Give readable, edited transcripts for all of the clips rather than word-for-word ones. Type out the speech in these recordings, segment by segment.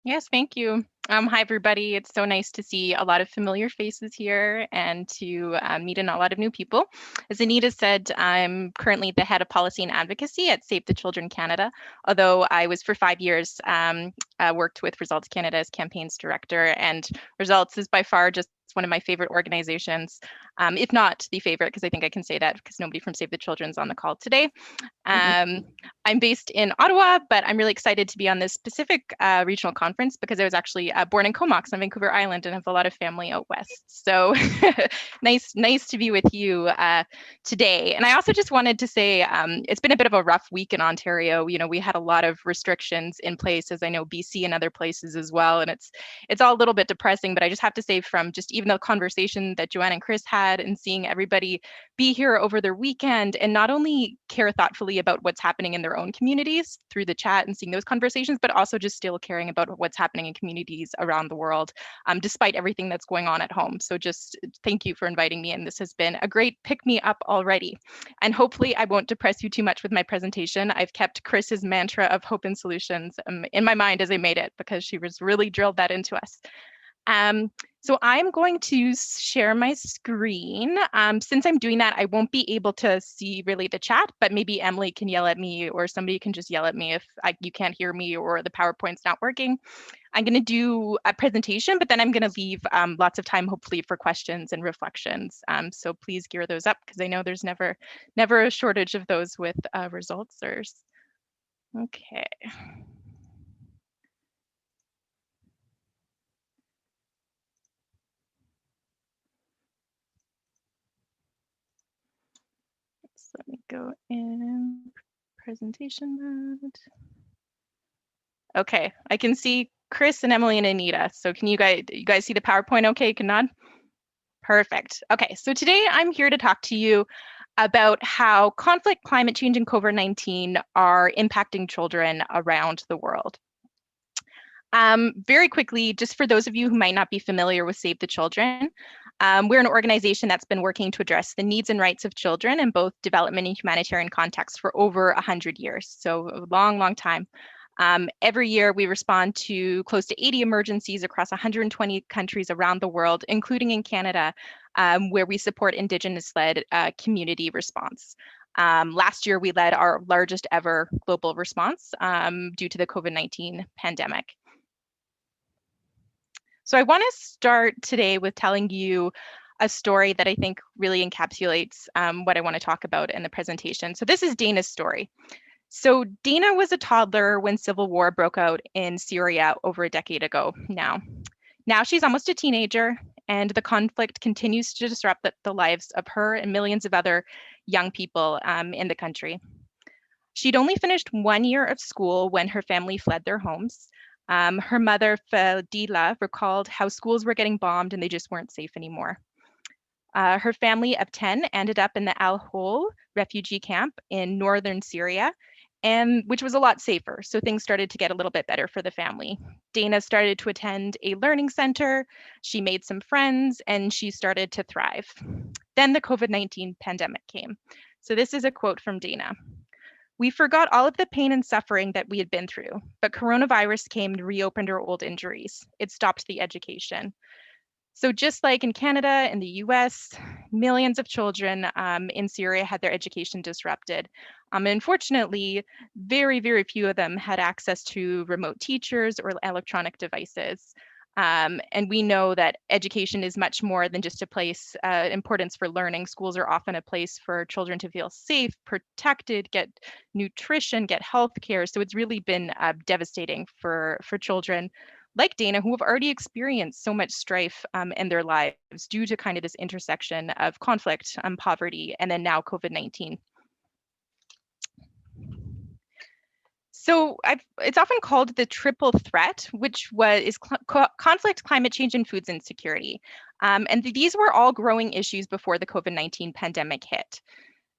Yes, thank you. Hi, everybody. It's so nice to see a lot of familiar faces here and to meet a lot of new people. As Anita said, I'm currently the head of policy and advocacy at Save the Children Canada, although I was for 5 years worked with Results Canada as campaigns director, and Results is by far just one of my favorite organizations, if not the favorite, because I think I can say that because nobody from Save the Children's on the call today. Um, I'm based in Ottawa, but I'm really excited to be on this specific regional conference because I was actually born in Comox on Vancouver Island and have a lot of family out west. So nice to be with you today. And I also just wanted to say it's been a bit of a rough week in Ontario. You know, we had a lot of restrictions in place, as I know BC and other places as well, and it's all a little bit depressing. But I just have to say, from just even the conversation that Joanne and Chris had, and seeing everybody be here over their weekend and not only care thoughtfully about what's happening in their own communities through the chat and seeing those conversations, but also just still caring about what's happening in communities around the world, despite everything that's going on at home. So just thank you for inviting me. And this has been a great pick me up already. And hopefully I won't depress you too much with my presentation. I've kept Chris's mantra of hope and solutions in my mind as I made it, because she was really drilled that into us. So I'm going to share my screen. Since I'm doing that, I won't be able to see really the chat, but maybe Emily can yell at me, or somebody can just yell at me if you can't hear me or the PowerPoint's not working. I'm going to do a presentation, but then I'm going to leave lots of time, hopefully, for questions and reflections. So please gear those up, because I know there's never a shortage of those with resultsers. Okay. So let me go in presentation mode. Okay, I can see Chris and Emily and Anita. So can you guys see the PowerPoint okay? Can nod? Perfect. Okay, so today I'm here to talk to you about how conflict, climate change, and COVID-19 are impacting children around the world. Very quickly, just for those of you who might not be familiar with Save the Children, we're an organization that's been working to address the needs and rights of children in both development and humanitarian contexts for over 100 years, so a long time. Every year, we respond to close to 80 emergencies across 120 countries around the world, including in Canada, where we support Indigenous-led community response. Last year, we led our largest ever global response due to the COVID-19 pandemic. So I want to start today with telling you a story that I think really encapsulates what I want to talk about in the presentation. So this is Dana's story. So Dana was a toddler when civil war broke out in Syria over a decade ago now. Now she's almost a teenager, and the conflict continues to disrupt the lives of her and millions of other young people in the country. She'd only finished 1 year of school when her family fled their homes. Her mother, Fadila, recalled how schools were getting bombed and they just weren't safe anymore. Her family of 10 ended up in the Al Hol refugee camp in northern Syria, and which was a lot safer. So things started to get a little bit better for the family. Dana started to attend a learning center. She made some friends and she started to thrive. Then the COVID-19 pandemic came. So this is a quote from Dana. "We forgot all of the pain and suffering that we had been through, but coronavirus came and reopened our old injuries. It stopped the education." So just like in Canada and the U.S., millions of children in Syria had their education disrupted. Unfortunately, very few of them had access to remote teachers or electronic devices. And we know that education is much more than just a place, importance for learning. Schools are often a place for children to feel safe, protected, get nutrition, get health care. So it's really been devastating for children like Dana, who have already experienced so much strife in their lives due to kind of this intersection of conflict, poverty, and then now COVID-19. So it's often called the triple threat, which is conflict, climate change, and foods insecurity. And these were all growing issues before the COVID-19 pandemic hit.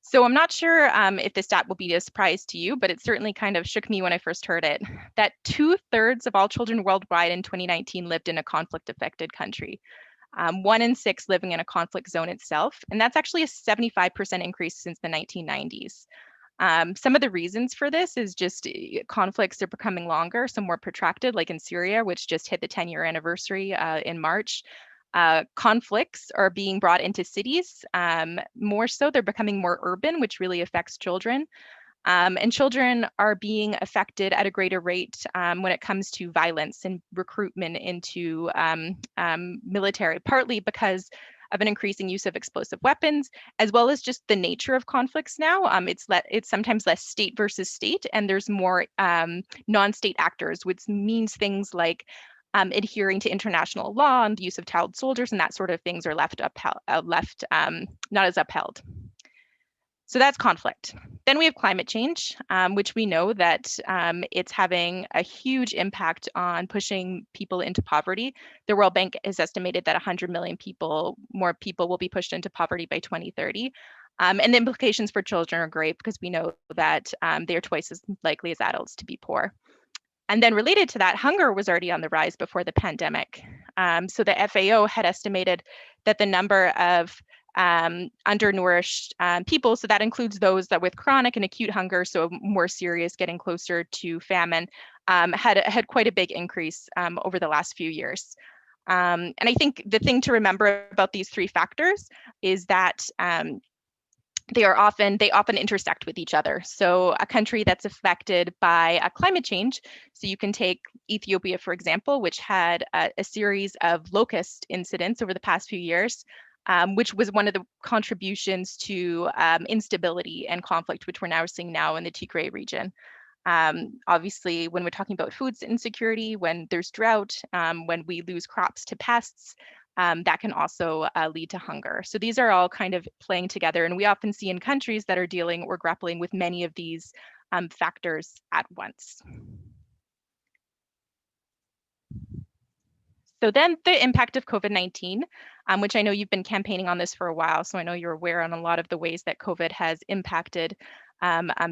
So I'm not sure if this stat will be a surprise to you, but it certainly kind of shook me when I first heard it, that 2/3 of all children worldwide in 2019 lived in a conflict-affected country. 1 in 6 living in a conflict zone itself, and that's actually a 75% increase since the 1990s. Some of the reasons for this is just conflicts are becoming longer, some more protracted, like in Syria, which just hit the 10-year anniversary in March. Conflicts are being brought into cities. More so, they're becoming more urban, which really affects children. And children are being affected at a greater rate when it comes to violence and recruitment into military, partly because of an increasing use of explosive weapons, as well as just the nature of conflicts now. It's sometimes less state versus state, and there's more non-state actors, which means things like adhering to international law and the use of child soldiers and that sort of things are left not as upheld. So that's conflict. Then we have climate change, which we know that it's having a huge impact on pushing people into poverty. The World Bank has estimated that 100 million more people will be pushed into poverty by 2030. And the implications for children are great because we know that they are twice as likely as adults to be poor. And then related to that, hunger was already on the rise before the pandemic. So the FAO had estimated that the number of undernourished people, so that includes those that with chronic and acute hunger, so more serious, getting closer to famine, had quite a big increase over the last few years. And I think the thing to remember about these three factors is that they often intersect with each other. So a country that's affected by a climate change, so you can take Ethiopia, for example, which had a series of locust incidents over the past few years, which was one of the contributions to instability and conflict, which we're now seeing now in the Tigray region. Obviously, when we're talking about food insecurity, when there's drought, when we lose crops to pests, that can also lead to hunger. So these are all kind of playing together, and we often see in countries that are dealing or grappling with many of these factors at once. So then the impact of COVID-19, which I know you've been campaigning on this for a while, so I know you're aware on a lot of the ways that COVID has impacted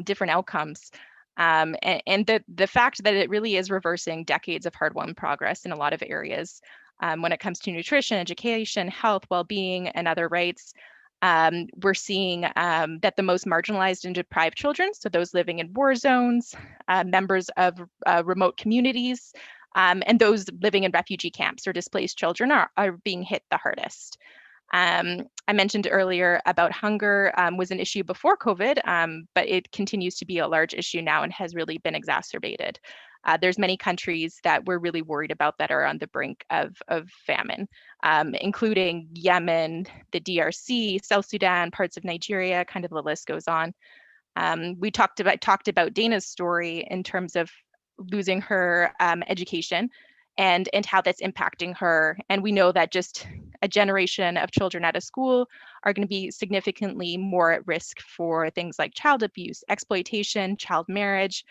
different outcomes. And the fact that it really is reversing decades of hard-won progress in a lot of areas when it comes to nutrition, education, health, well-being, and other rights. We're seeing that the most marginalized and deprived children, so those living in war zones, members of remote communities, and those living in refugee camps or displaced children are being hit the hardest. I mentioned earlier about hunger was an issue before COVID, but it continues to be a large issue now and has really been exacerbated. There's many countries that we're really worried about that are on the brink of famine, including Yemen, the DRC, South Sudan, parts of Nigeria, kind of the list goes on. We talked about Dana's story in terms of losing her education and how that's impacting her. And we know that just a generation of children out of school are going to be significantly more at risk for things like child abuse, exploitation, child marriage,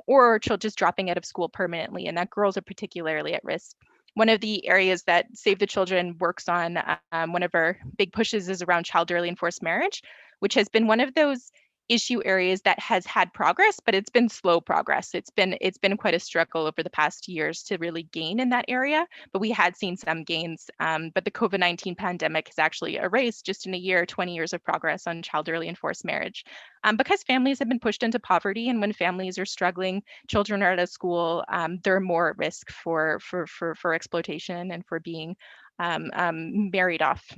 or just dropping out of school permanently, and that girls are particularly at risk. One of the areas that Save the Children works on, one of our big pushes is around child early and forced marriage, which has been one of those issue areas that has had progress, but it's been slow progress. It's been quite a struggle over the past years to really gain in that area, but we had seen some gains. But the COVID-19 pandemic has actually erased just in a year, 20 years of progress on child early and forced marriage. Because families have been pushed into poverty, and when families are struggling, children are out of school, they're more at risk for exploitation and for being married off.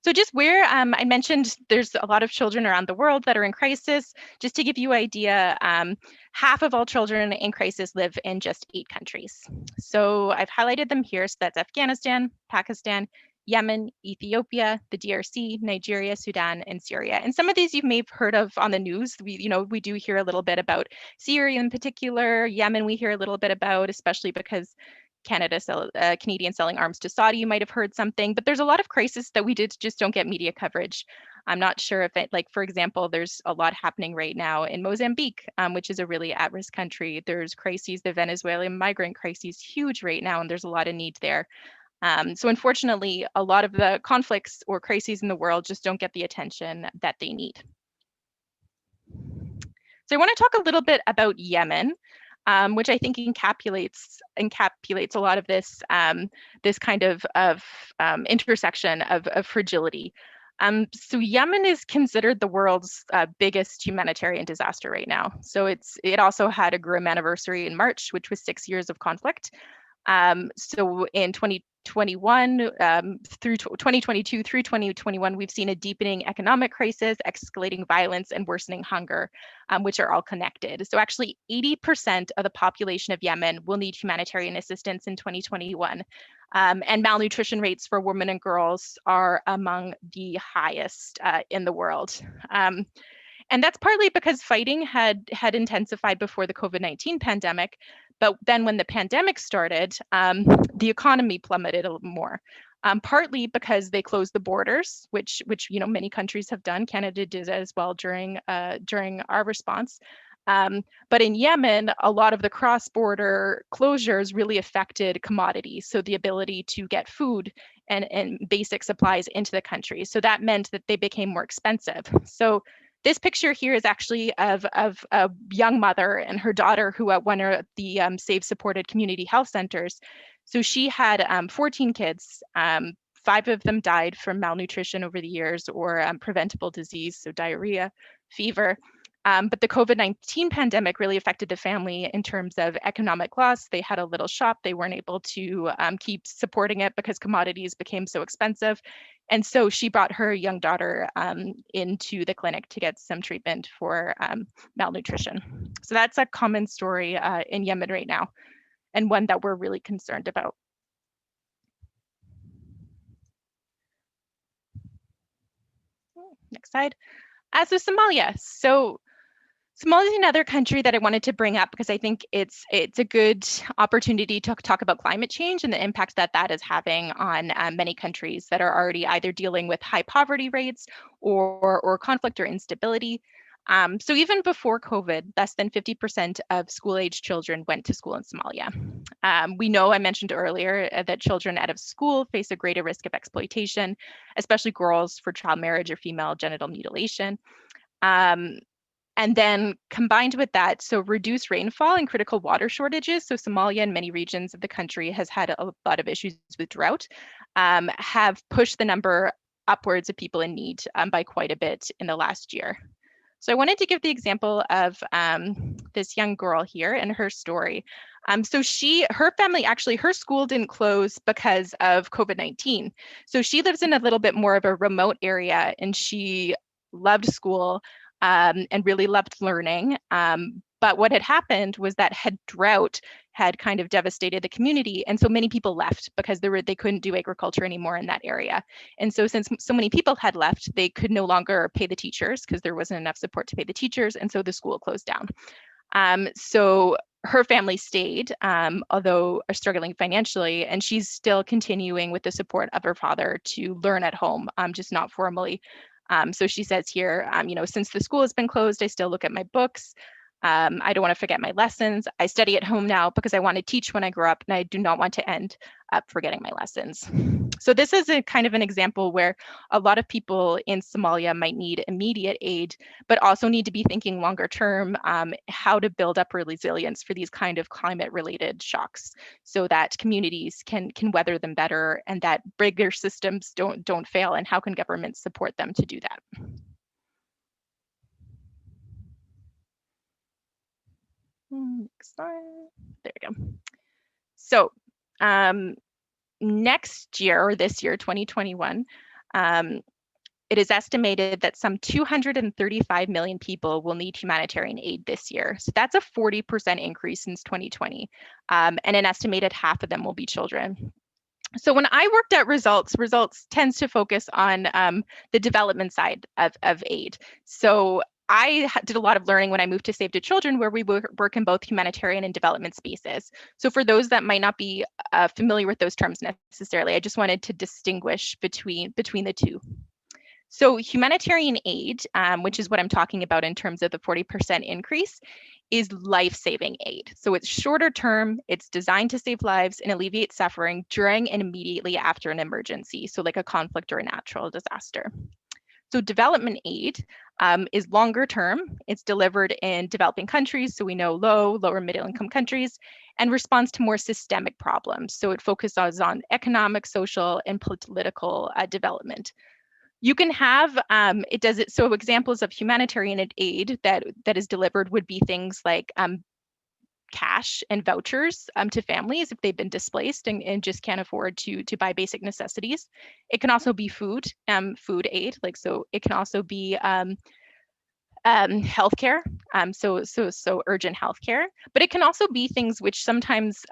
So just where I mentioned there's a lot of children around the world that are in crisis. Just to give you an idea, half of all children in crisis live in just 8 countries. So I've highlighted them here. So that's Afghanistan, Pakistan, Yemen, Ethiopia, the DRC, Nigeria, Sudan, and Syria. And some of these you may have heard of on the news. We do hear a little bit about Syria in particular. Yemen we hear a little bit about, especially because Canadian selling arms to Saudi, you might have heard something, but there's a lot of crises that we just don't get media coverage. I'm not sure if it, like, for example, there's a lot happening right now in Mozambique, which is a really at-risk country. There's crises, the Venezuelan migrant crisis, huge right now, and there's a lot of need there. So unfortunately, a lot of the conflicts or crises in the world just don't get the attention that they need. So I want to talk a little bit about Yemen. Which I think encapsulates a lot of this this kind of intersection of fragility. So Yemen is considered the world's biggest humanitarian disaster right now. So it also had a grim anniversary in March, which was 6 years of conflict. So in 2021 through 2022 through 2021, we've seen a deepening economic crisis, escalating violence, and worsening hunger, which are all connected. So actually 80% of the population of Yemen will need humanitarian assistance in 2021. And malnutrition rates for women and girls are among the highest in the world. And that's partly because fighting had intensified before the COVID-19 pandemic. But then when the pandemic started, the economy plummeted a little more. Partly because they closed the borders, which many countries have done. Canada did as well during our response. But in Yemen, a lot of the cross-border closures really affected commodities, so the ability to get food and basic supplies into the country. So that meant that they became more expensive. So this picture here is actually of a young mother and her daughter who at one of the SAVE supported community health centers. So she had 14 kids. 5 of them died from malnutrition over the years or preventable disease, so diarrhea, fever. But the COVID-19 pandemic really affected the family in terms of economic loss. They had a little shop. They weren't able to keep supporting it because commodities became so expensive. And so she brought her young daughter into the clinic to get some treatment for malnutrition. So that's a common story in Yemen right now, and one that we're really concerned about. Next slide. As with Somalia. So Somalia is another country that I wanted to bring up because I think it's a good opportunity to talk about climate change and the impact that is having on many countries that are already either dealing with high poverty rates or conflict or instability. So even before COVID, less than 50% of school-age children went to school in Somalia. We know, I mentioned earlier, that children out of school face a greater risk of exploitation, especially girls for child marriage or female genital mutilation. And then combined with that, so reduced rainfall and critical water shortages. So Somalia and many regions of the country has had a lot of issues with drought, have pushed the number upwards of people in need by quite a bit in the last year. So I wanted to give the example of this young girl here and her story. So her family, actually, her school didn't close because of COVID-19. So she lives in a little bit more of a remote area and she loved school and really loved learning. But what had happened was that drought had kind of devastated the community. And so many people left because they couldn't do agriculture anymore in that area. And so since so many people had left, they could no longer pay the teachers because there wasn't enough support to pay the teachers. And so the school closed down. So her family stayed, although struggling financially, and she's still continuing with the support of her father to learn at home, just not formally. So she says here, since the school has been closed, I still look at my books. I don't want to forget my lessons. I study at home now because I want to teach when I grow up, and I do not want to end up forgetting my lessons. So this is a kind of an example where a lot of people in Somalia might need immediate aid, but also need to be thinking longer term, how to build up resilience for these kind of climate-related shocks, so that communities can weather them better, and that bigger systems don't fail. And how can governments support them to do that? Next slide. There we go. So next year, or this year, 2021, it is estimated that some 235 million people will need humanitarian aid this year. So that's a 40% increase since 2020. And an estimated half of them will be children. So when I worked at Results tends to focus on the development side of aid. So I did a lot of learning when I moved to Save the Children, where we work in both humanitarian and development spaces. So for those that might not be familiar with those terms necessarily, I just wanted to distinguish between the two. So humanitarian aid, which is what I'm talking about in terms of the 40% increase, is life-saving aid. So it's shorter term, it's designed to save lives and alleviate suffering during and immediately after an emergency, so like a conflict or a natural disaster. So development aid is longer term. It's delivered in developing countries, so we know lower middle income countries, and responds to more systemic problems. So it focuses on economic, social, and political development. You can have it does it. So examples of humanitarian aid that is delivered would be things like cash and vouchers to families if they've been displaced and just can't afford to buy basic necessities. It can also be food aid, like so. It can also be healthcare, so urgent healthcare. But it can also be things which sometimes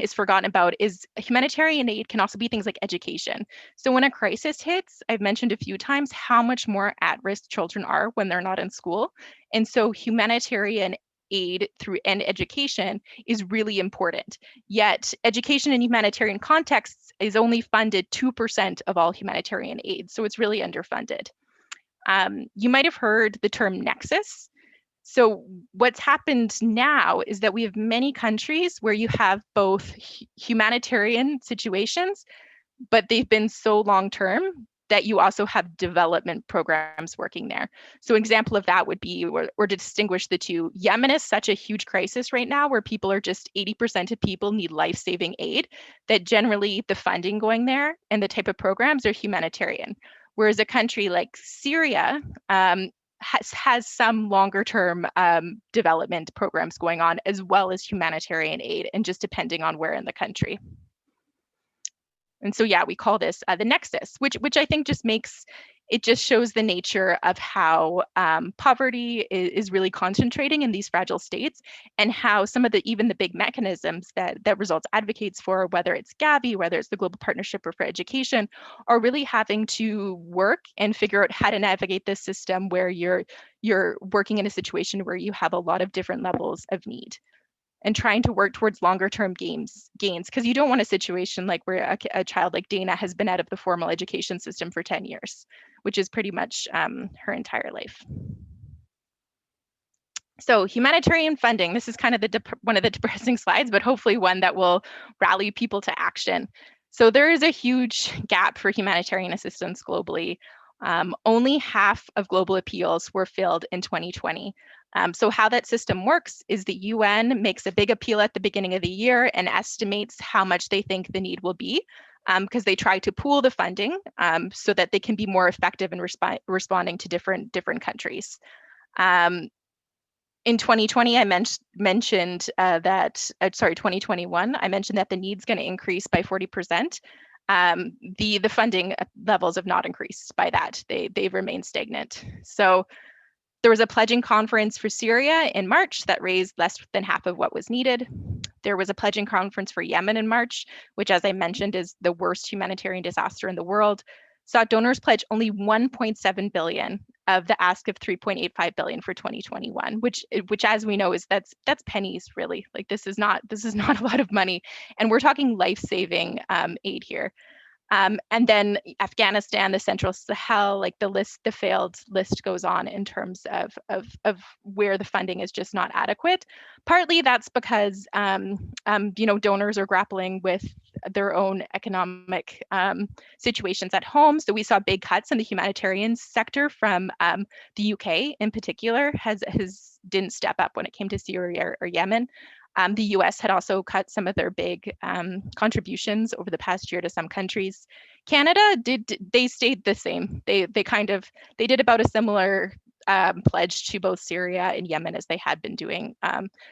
is forgotten about. Is humanitarian aid can also be things like education. So when a crisis hits, I've mentioned a few times how much more at-risk children are when they're not in school, and so humanitarian aid through and education is really important. Yet education in humanitarian contexts is only funded 2% of all humanitarian aid, so it's really underfunded. You might have heard the term nexus. So what's happened now is that we have many countries where you have both humanitarian situations, but they've been so long-term that you also have development programs working there. So an example of that would be, or to distinguish the two, Yemen is such a huge crisis right now where people are just 80% of people need life-saving aid, that generally the funding going there and the type of programs are humanitarian. Whereas a country like Syria has some longer term development programs going on, as well as humanitarian aid, and just depending on where in the country. And so, yeah, we call this the nexus, which I think just makes, it just shows the nature of how poverty is really concentrating in these fragile states, and how some of the, even the big mechanisms that Results advocates for, whether it's Gavi, whether it's the Global Partnership or for Education, are really having to work and figure out how to navigate this system where you're working in a situation where you have a lot of different levels of need, and trying to work towards longer term gains, because you don't want a situation like where a child like Dana has been out of the formal education system for 10 years, which is pretty much her entire life. So humanitarian funding, this is kind of one of the depressing slides, but hopefully one that will rally people to action. So there is a huge gap for humanitarian assistance globally. Only half of global appeals were filled in 2020. So how that system works is the UN makes a big appeal at the beginning of the year and estimates how much they think the need will be, because they try to pool the funding so that they can be more effective in responding to different countries. In 2020, I mentioned that, sorry, 2021, I mentioned that the need's going to increase by 40%. The funding levels have not increased by that. They've remained stagnant. So there was a pledging conference for Syria in March that raised less than half of what was needed. There was a pledging conference for Yemen in March, which, as I mentioned, is the worst humanitarian disaster in the world. Saw donors pledge only 1.7 billion of the ask of 3.85 billion for 2021, which as we know is that's pennies, really. Like this is not a lot of money, and we're talking life-saving aid here. And then Afghanistan, the Central Sahel, like the failed list goes on in terms of where the funding is just not adequate. Partly that's because donors are grappling with their own economic situations at home. So we saw big cuts in the humanitarian sector from the UK in particular didn't step up when it came to Syria or Yemen. The U.S. had also cut some of their big contributions over the past year to some countries. Canada they stayed the same. They did about a similar pledge to both Syria and Yemen as they had been doing.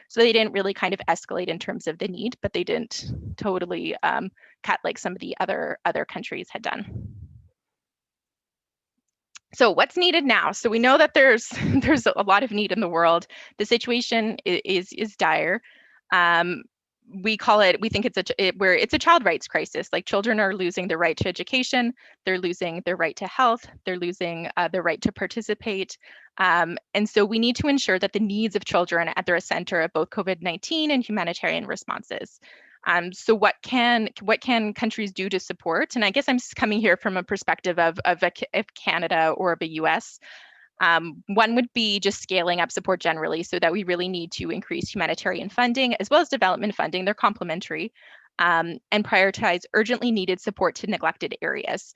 So they didn't really kind of escalate in terms of the need, but they didn't totally cut like some of the other countries had done. So what's needed now? So we know that there's a lot of need in the world. The situation is dire. We think it's a child rights crisis. Like children are losing their right to education, they're losing their right to health, they're losing their right to participate. And so we need to ensure that the needs of children are at the center of both COVID-19 and humanitarian responses. So what can countries do to support? And I guess I'm coming here from a perspective of Canada or of the U.S. One would be just scaling up support generally, so that we really need to increase humanitarian funding as well as development funding. They're complementary, and prioritize urgently needed support to neglected areas.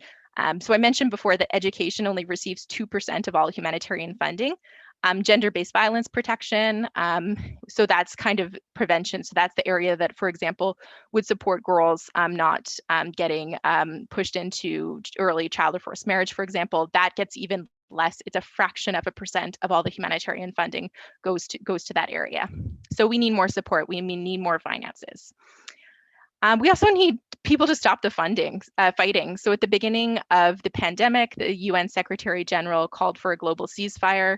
So I mentioned before that education only receives 2% of all humanitarian funding. gender-based violence protection. So that's kind of prevention. So that's the area that, for example, would support girls not getting pushed into early child or forced marriage, for example. That gets even less. It's a fraction of a percent of all the humanitarian funding goes to that area. So we need more support. We need more finances. We also need people to stop the fighting. So at the beginning of the pandemic, the UN Secretary General called for a global ceasefire.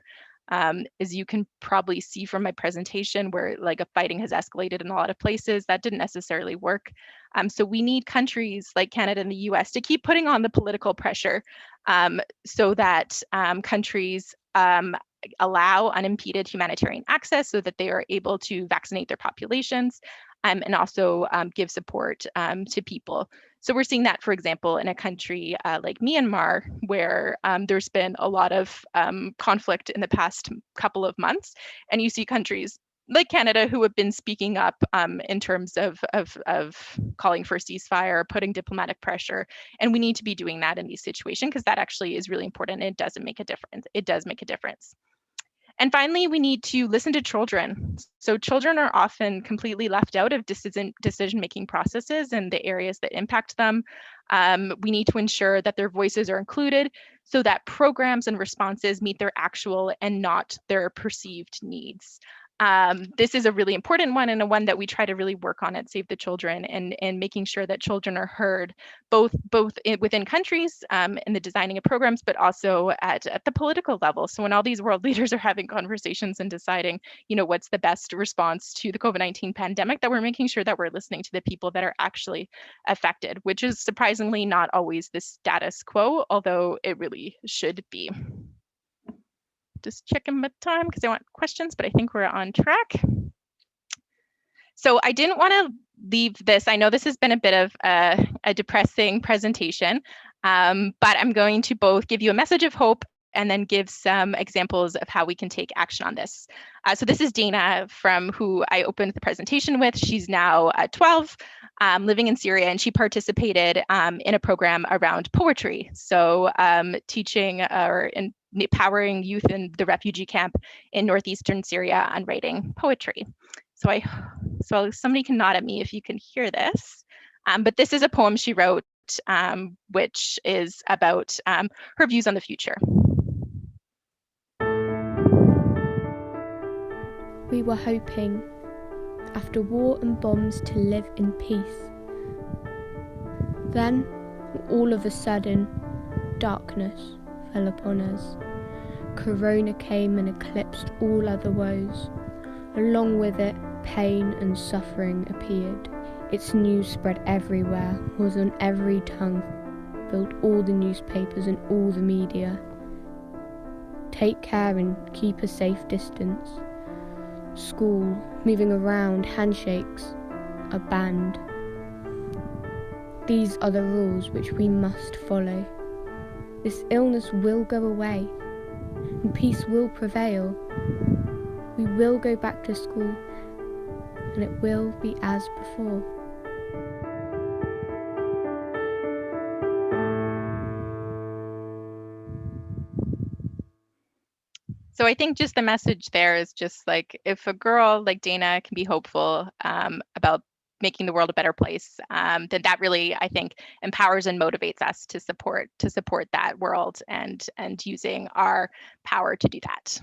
As you can probably see from my presentation, where like a fighting has escalated in a lot of places, that didn't necessarily work. So we need countries like Canada and the U.S. to keep putting on the political pressure so that countries allow unimpeded humanitarian access so that they are able to vaccinate their populations and also give support to people. So we're seeing that, for example, in a country like Myanmar, where there's been a lot of conflict in the past couple of months, and you see countries like Canada who have been speaking up in terms of calling for a ceasefire, putting diplomatic pressure, and we need to be doing that in these situations because that actually is really important. And it doesn't make a difference. It does make a difference. And finally, we need to listen to children. So children are often completely left out of decision-making processes and the areas that impact them. We need to ensure that their voices are included so that programs and responses meet their actual and not their perceived needs. This is a really important one and a one that we try to really work on at Save the Children and making sure that children are heard both within countries in the designing of programs, but also at the political level. So when all these world leaders are having conversations and deciding, what's the best response to the COVID-19 pandemic, that we're making sure that we're listening to the people that are actually affected, which is surprisingly not always the status quo, although it really should be. Just checking my time because I want questions, but I think we're on track. So I didn't want to leave this. I know this has been a bit of a depressing presentation, but I'm going to both give you a message of hope and then give some examples of how we can take action on this. So this is Dana, from who I opened the presentation with. She's now 12, living in Syria, and she participated in a program around poetry. So teaching or empowering youth in the refugee camp in northeastern Syria on writing poetry. So somebody can nod at me if you can hear this. But this is a poem she wrote, which is about her views on the future. We were hoping, after war and bombs, to live in peace. Then, all of a sudden, darkness fell upon us. Corona came and eclipsed all other woes. Along with it, pain and suffering appeared. Its news spread everywhere, was on every tongue, filled all the newspapers and all the media. Take care and keep a safe distance. School, moving around, handshakes are banned. These are the rules which we must follow. This illness will go away, and peace will prevail. We will go back to school, and it will be as before. So I think just the message there is just like, if a girl like Dana can be hopeful about making the world a better place, then that really, I think, empowers and motivates us to support that world and using our power to do that.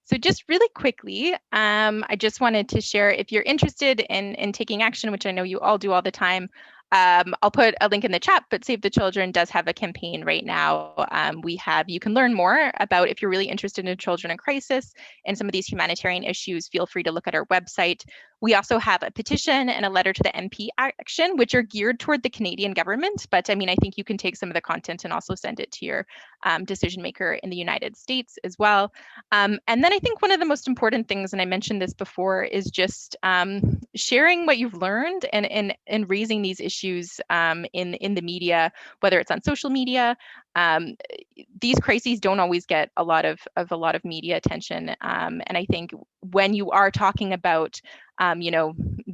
So just really quickly, I just wanted to share, if you're interested in taking action, which I know you all do all the time, I'll put a link in the chat, but Save the Children does have a campaign right now. You can learn more about, if you're really interested in children in crisis and some of these humanitarian issues, feel free to look at our website. We also have a petition and a letter to the MP action, which are geared toward the Canadian government. But I mean, I think you can take some of the content and also send it to your decision maker in the United States as well. And then I think one of the most important things, and I mentioned this before, is just sharing what you've learned and raising these issues in the media, whether it's on social media. These crises don't always get a lot of media attention, and I think when you are talking about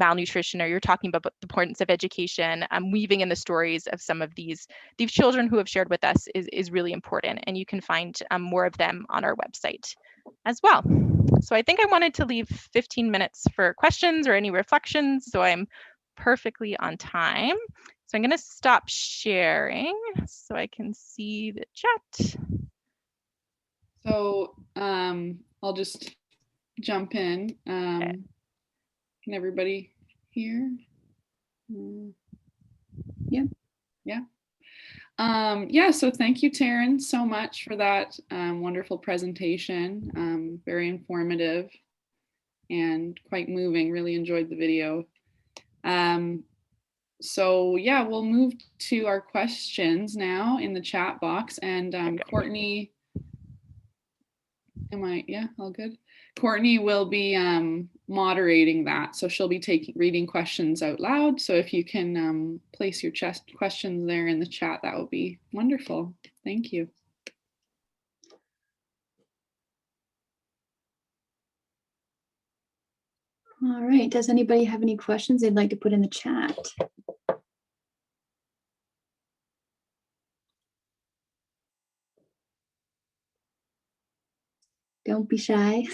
malnutrition, or you're talking about the importance of education, weaving in the stories of some of these children who have shared with us is really important. And you can find more of them on our website as well. So I think I wanted to leave 15 minutes for questions or any reflections, so I'm perfectly on time. So I'm going to stop sharing so I can see the chat. So I'll just jump in. Okay. Can everybody hear? Yeah. Yeah, so thank you, Taryn, so much for that wonderful presentation. Very informative and quite moving. Really enjoyed the video. So yeah, we'll move to our questions now in the chat box. And Courtney, all good? Courtney will be moderating that. So she'll be reading questions out loud. So if you can place your questions there in the chat, that would be wonderful. Thank you. All right, does anybody have any questions they'd like to put in the chat? Don't be shy.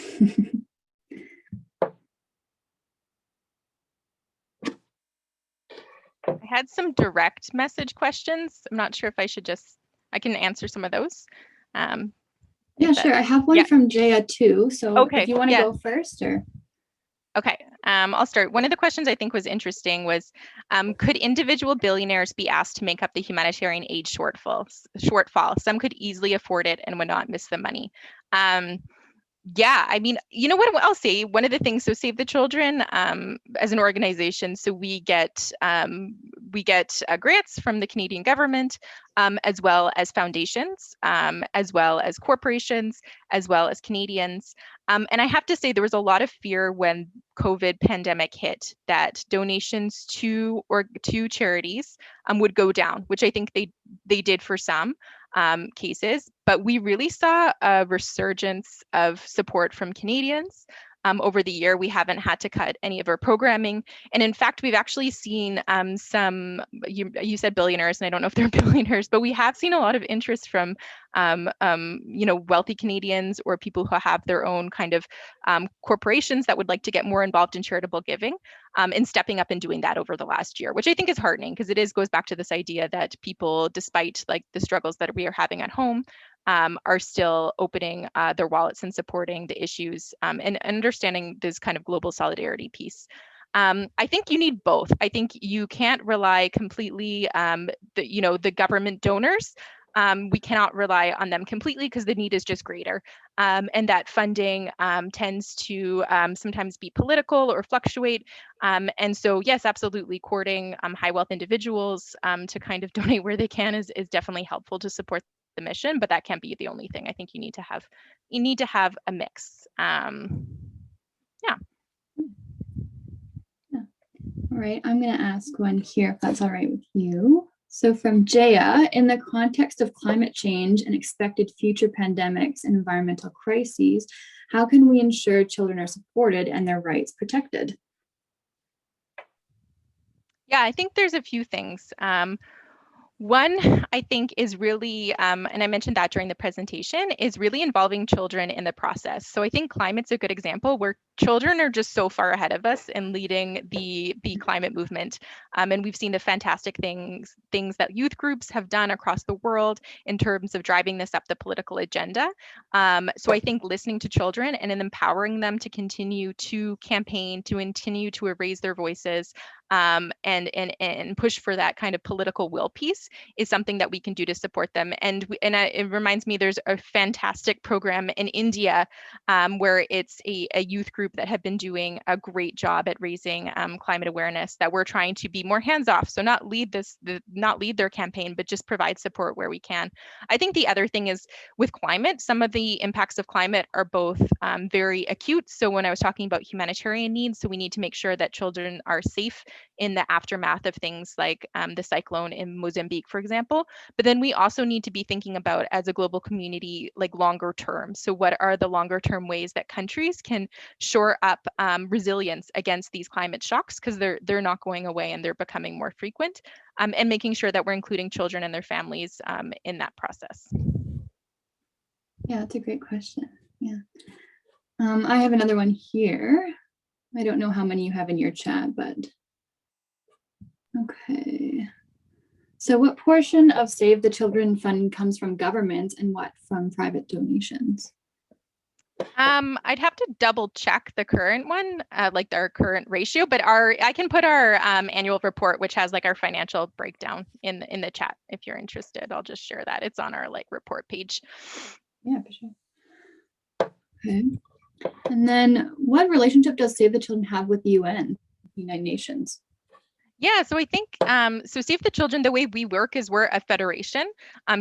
I had some direct message questions. I'm not sure if I can answer some of those. Yeah, sure. I have one from Jaya too. So okay. If you want to go first, or. Okay, I'll start. One of the questions I think was interesting was, could individual billionaires be asked to make up the humanitarian aid shortfall? Some could easily afford it and would not miss the money. Yeah, I mean, you know what I'll say? One of the things, so Save the Children as an organization, so we get grants from the Canadian government, as well as foundations, as well as corporations, as well as Canadians. And I have to say, there was a lot of fear when COVID pandemic hit that donations to charities would go down, which I think they did for some cases, but we really saw a resurgence of support from Canadians. Over the year, we haven't had to cut any of our programming. And in fact, we've actually seen some, you said billionaires, and I don't know if they're billionaires, but we have seen a lot of interest from, wealthy Canadians or people who have their own kind of corporations that would like to get more involved in charitable giving, and stepping up and doing that over the last year, which I think is heartening, because it goes back to this idea that people, despite like the struggles that we are having at home, are still opening their wallets and supporting the issues, and understanding this kind of global solidarity piece. I think you need both. I think you can't rely completely, the government donors. We cannot rely on them completely because the need is just greater. And that funding tends to sometimes be political or fluctuate. And so, yes, absolutely, courting high wealth individuals to kind of donate where they can is definitely helpful to support the mission, but that can't be the only thing. I think you need to have a mix. Yeah. All right, I'm going to ask one here, if that's all right with you. So from Jaya, in the context of climate change and expected future pandemics and environmental crises, how can we ensure children are supported and their rights protected? Yeah, I think there's a few things. One, I think, is really, and I mentioned that during the presentation, is really involving children in the process. So I think climate's a good example where children are just so far ahead of us in leading the climate movement. And we've seen the fantastic things that youth groups have done across the world in terms of driving this up the political agenda. So I think listening to children and empowering them to continue to campaign, to continue to raise their voices, and push for that kind of political will piece is something that we can do to support them. And it reminds me, there's a fantastic program in India where it's a youth group that have been doing a great job at raising climate awareness, that we're trying to be more hands-off. So not lead their campaign, but just provide support where we can. I think the other thing is with climate, some of the impacts of climate are both very acute. So when I was talking about humanitarian needs, so we need to make sure that children are safe in the aftermath of things like the cyclone in Mozambique week, for example. But then we also need to be thinking about, as a global community, like longer term. So what are the longer term ways that countries can shore up resilience against these climate shocks, because they're not going away and they're becoming more frequent, and making sure that we're including children and their families in that process. Yeah, that's a great question. Yeah. I have another one here. I don't know how many you have in your chat, but okay. So what portion of Save the Children fund comes from government and what from private donations? I'd have to double check the current one, like our current ratio, but I can put our annual report, which has like our financial breakdown in the chat if you're interested. I'll just share that. It's on our like report page. Yeah, for sure. Okay. And then what relationship does Save the Children have with the UN, United Nations? Yeah, so I think so Save the Children, the way we work is we're a federation.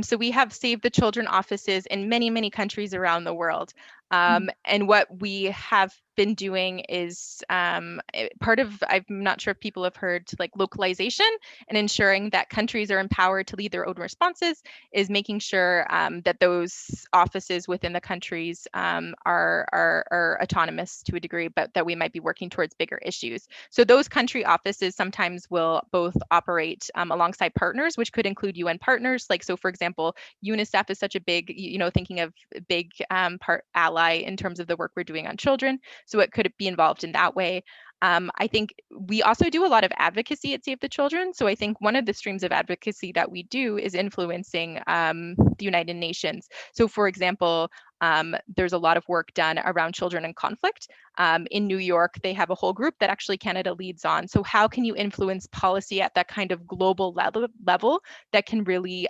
So we have Save the Children offices in many, many countries around the world. And what we have been doing is part of, I'm not sure if people have heard, like localization and ensuring that countries are empowered to lead their own responses, is making sure that those offices within the countries are autonomous to a degree, but that we might be working towards bigger issues. So those country offices sometimes will both operate alongside partners, which could include UN partners. Like, so for example, UNICEF is such a big, thinking of big part ally in terms of the work we're doing on children. So it could be involved in that way. I think we also do a lot of advocacy at Save the Children. So I think one of the streams of advocacy that we do is influencing the United Nations. So for example, there's a lot of work done around children in conflict. In New York, they have a whole group that actually Canada leads on. So how can you influence policy at that kind of global level that can really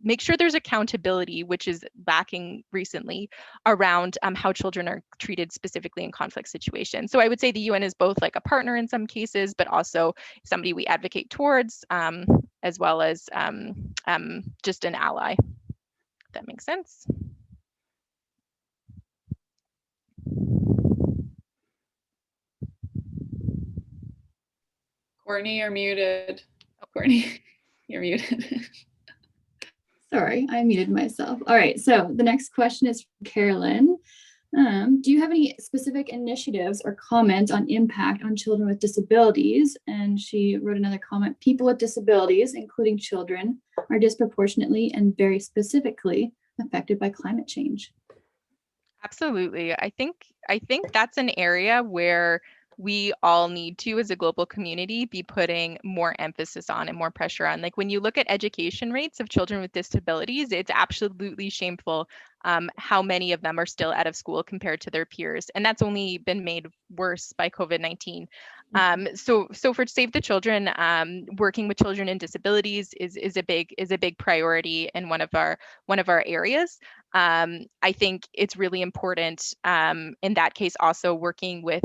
make sure there's accountability, which is lacking recently, around how children are treated specifically in conflict situations. So I would say the UN is both like a partner in some cases, but also somebody we advocate towards, as well as just an ally. If that makes sense. Courtney, you're muted. Courtney, you're muted. Sorry, I muted myself. All right, so the next question is from Carolyn. Do you have any specific initiatives or comments on impact on children with disabilities? And she wrote another comment: people with disabilities, including children, are disproportionately and very specifically affected by climate change. Absolutely. I think that's an area where we all need to, as a global community, be putting more emphasis on and more pressure on. Like when you look at education rates of children with disabilities, it's absolutely shameful how many of them are still out of school compared to their peers. And that's only been made worse by COVID-19. So for Save the Children, working with children and disabilities is a big priority in one of our areas. I think it's really important in that case also working with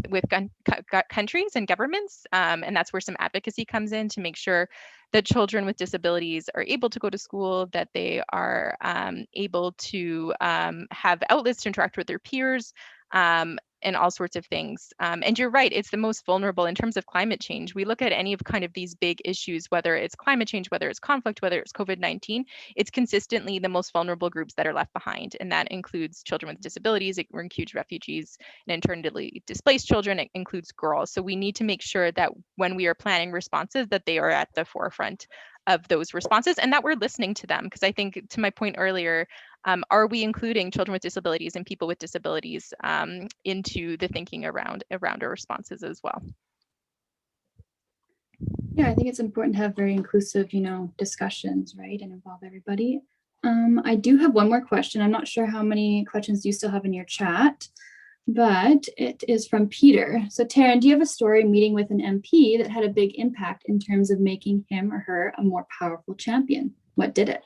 countries and governments, and that's where some advocacy comes in to make sure that children with disabilities are able to go to school, that they are able to have outlets to interact with their peers, and all sorts of things. And you're right, it's the most vulnerable in terms of climate change. We look at any of kind of these big issues, whether it's climate change, whether it's conflict, whether it's COVID-19, it's consistently the most vulnerable groups that are left behind. And that includes children with disabilities, it includes refugees and internally displaced children, it includes girls. So we need to make sure that when we are planning responses, that they are at the forefront of those responses and that we're listening to them. Because I think, to my point earlier, are we including children with disabilities and people with disabilities into the thinking around our responses as well? Yeah, I think it's important to have very inclusive, discussions, right, and involve everybody. I do have one more question. I'm not sure how many questions you still have in your chat, but it is from Peter. So Taryn, do you have a story meeting with an MP that had a big impact in terms of making him or her a more powerful champion? What did it?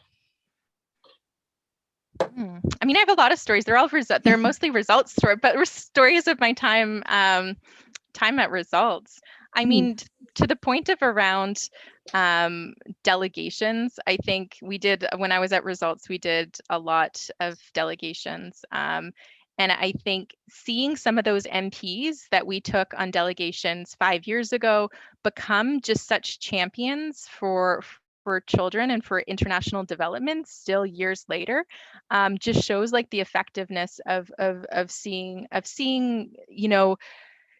I mean, I have a lot of stories. They're all they're mostly results stories, but stories of my time at Results. I mean, to the point of around delegations, I think we did, when I was at Results, we did a lot of delegations. And I think seeing some of those MPs that we took on delegations 5 years ago become just such champions for for children and for international development still years later, just shows like the effectiveness of seeing, you know,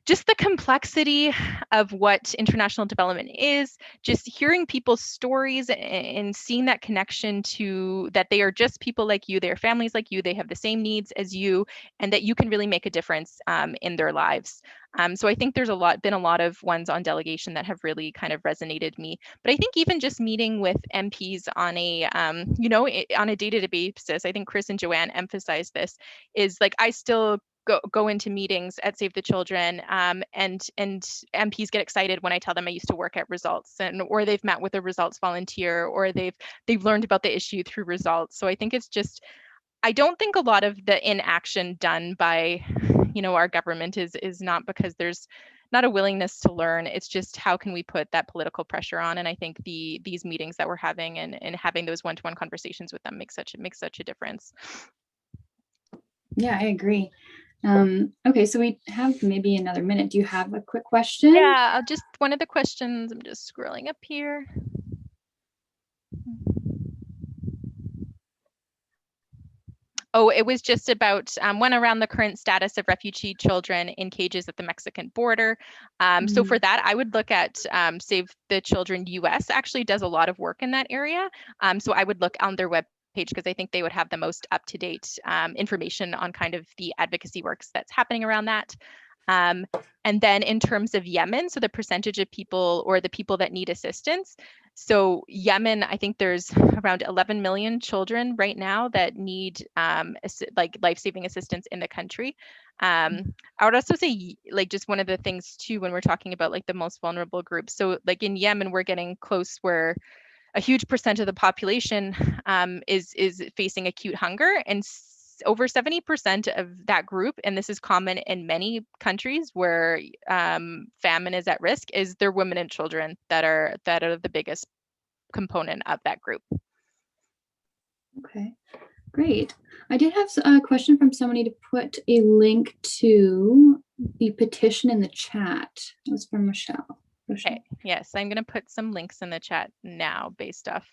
just the complexity of what international development is, just hearing people's stories and seeing that connection to that they are just people like you, they are families like you, they have the same needs as you, and that you can really make a difference in their lives. So I think there's been a lot of ones on delegation that have really kind of resonated me. But I think even just meeting with MPs on a, on a day-to-day basis, I think Chris and Joanne emphasized this, is like I still go into meetings at Save the Children, and MPs get excited when I tell them I used to work at Results, or they've met with a Results volunteer, or they've learned about the issue through Results. So I think it's just, I don't think a lot of the inaction done by, our government is not because there's not a willingness to learn. It's just how can we put that political pressure on? And I think these meetings that we're having and having those one-to-one conversations with them makes such a difference. Yeah, I agree. Okay, so we have maybe another minute. Do you have a quick question? Yeah, one of the questions, I'm just scrolling up here. Oh, it was just about one around the current status of refugee children in cages at the Mexican border. So for that, I would look at Save the Children U.S. actually does a lot of work in that area. So I would look on their webpage because I think they would have the most up-to-date information on kind of the advocacy works that's happening around that. And then in terms of Yemen, so the percentage of people or the people that need assistance. So Yemen, I think there's around 11 million children right now that need like life-saving assistance in the country. I would also say like just one of the things too, when we're talking about like the most vulnerable groups. So like in Yemen, we're getting close where a huge percent of the population is facing acute hunger, and over 70% of that group, and this is common in many countries where famine is at risk, is their women and children that are the biggest component of that group. Okay, great. I did have a question from somebody to put a link to the petition in the chat. It was from Michelle. Okay, yes, I'm going to put some links in the chat now based off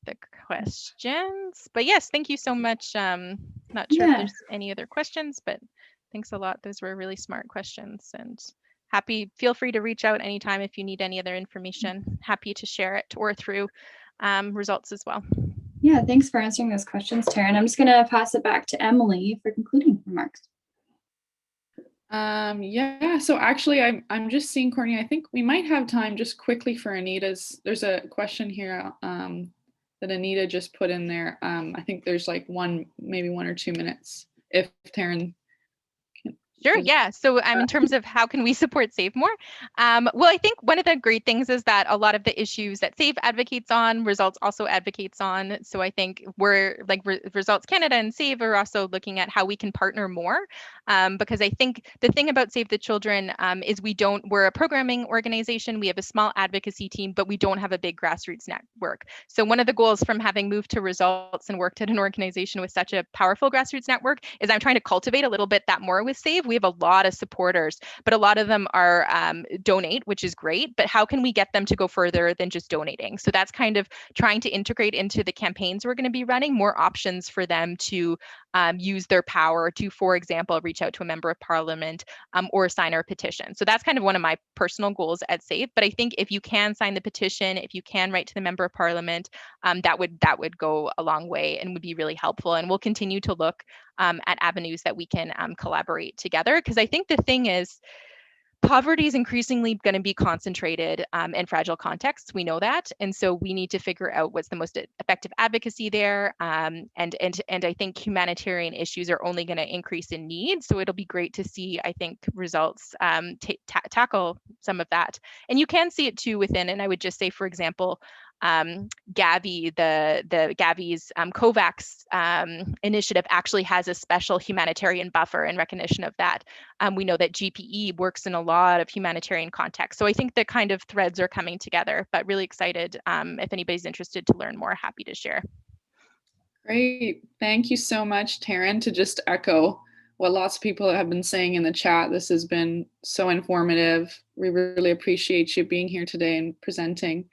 the questions. But yes, thank you so much. Not sure if there's any other questions, but thanks a lot. Those were really smart questions, and feel free to reach out anytime if you need any other information. Happy to share it, or through Results as well. Yeah, thanks for answering those questions, Taryn. I'm just going to pass it back to Emily for concluding remarks. Yeah, so actually I'm just seeing, Courtney, I think we might have time just quickly for Anita's. There's a question here that Anita just put in there. I think there's like maybe 1 or 2 minutes if Taryn. Sure, yeah. So in terms of how can we support Save more? Well, I think one of the great things is that a lot of the issues that Save advocates on, Results also advocates on. So I think we're like Results Canada and Save are also looking at how we can partner more, because I think the thing about Save the Children is we're a programming organization, we have a small advocacy team, but we don't have a big grassroots network. So one of the goals from having moved to Results and worked at an organization with such a powerful grassroots network is I'm trying to cultivate a little bit that more with Save. We have a lot of supporters, but a lot of them are donate, which is great, but how can we get them to go further than just donating? So that's kind of trying to integrate into the campaigns we're going to be running more options for them to use their power to, for example, reach out to a member of parliament or sign our petition. So that's kind of one of my personal goals at SAVE. But I think if you can sign the petition, if you can write to the member of parliament, that would go a long way and would be really helpful. And we'll continue to look at avenues that we can collaborate together. Because I think the thing is, poverty is increasingly going to be concentrated in fragile contexts. We know that. And so we need to figure out what's the most effective advocacy there. And I think humanitarian issues are only going to increase in need. So it'll be great to see, I think, Results tackle some of that. And you can see it too within, and I would just say, for example, Gavi, the Gavi's COVAX initiative actually has a special humanitarian buffer in recognition of that. We know that GPE works in a lot of humanitarian contexts. So I think the kind of threads are coming together, but really excited. If anybody's interested to learn more, happy to share. Great. Thank you so much, Taryn. To just echo what lots of people have been saying in the chat, this has been so informative. We really appreciate you being here today and presenting.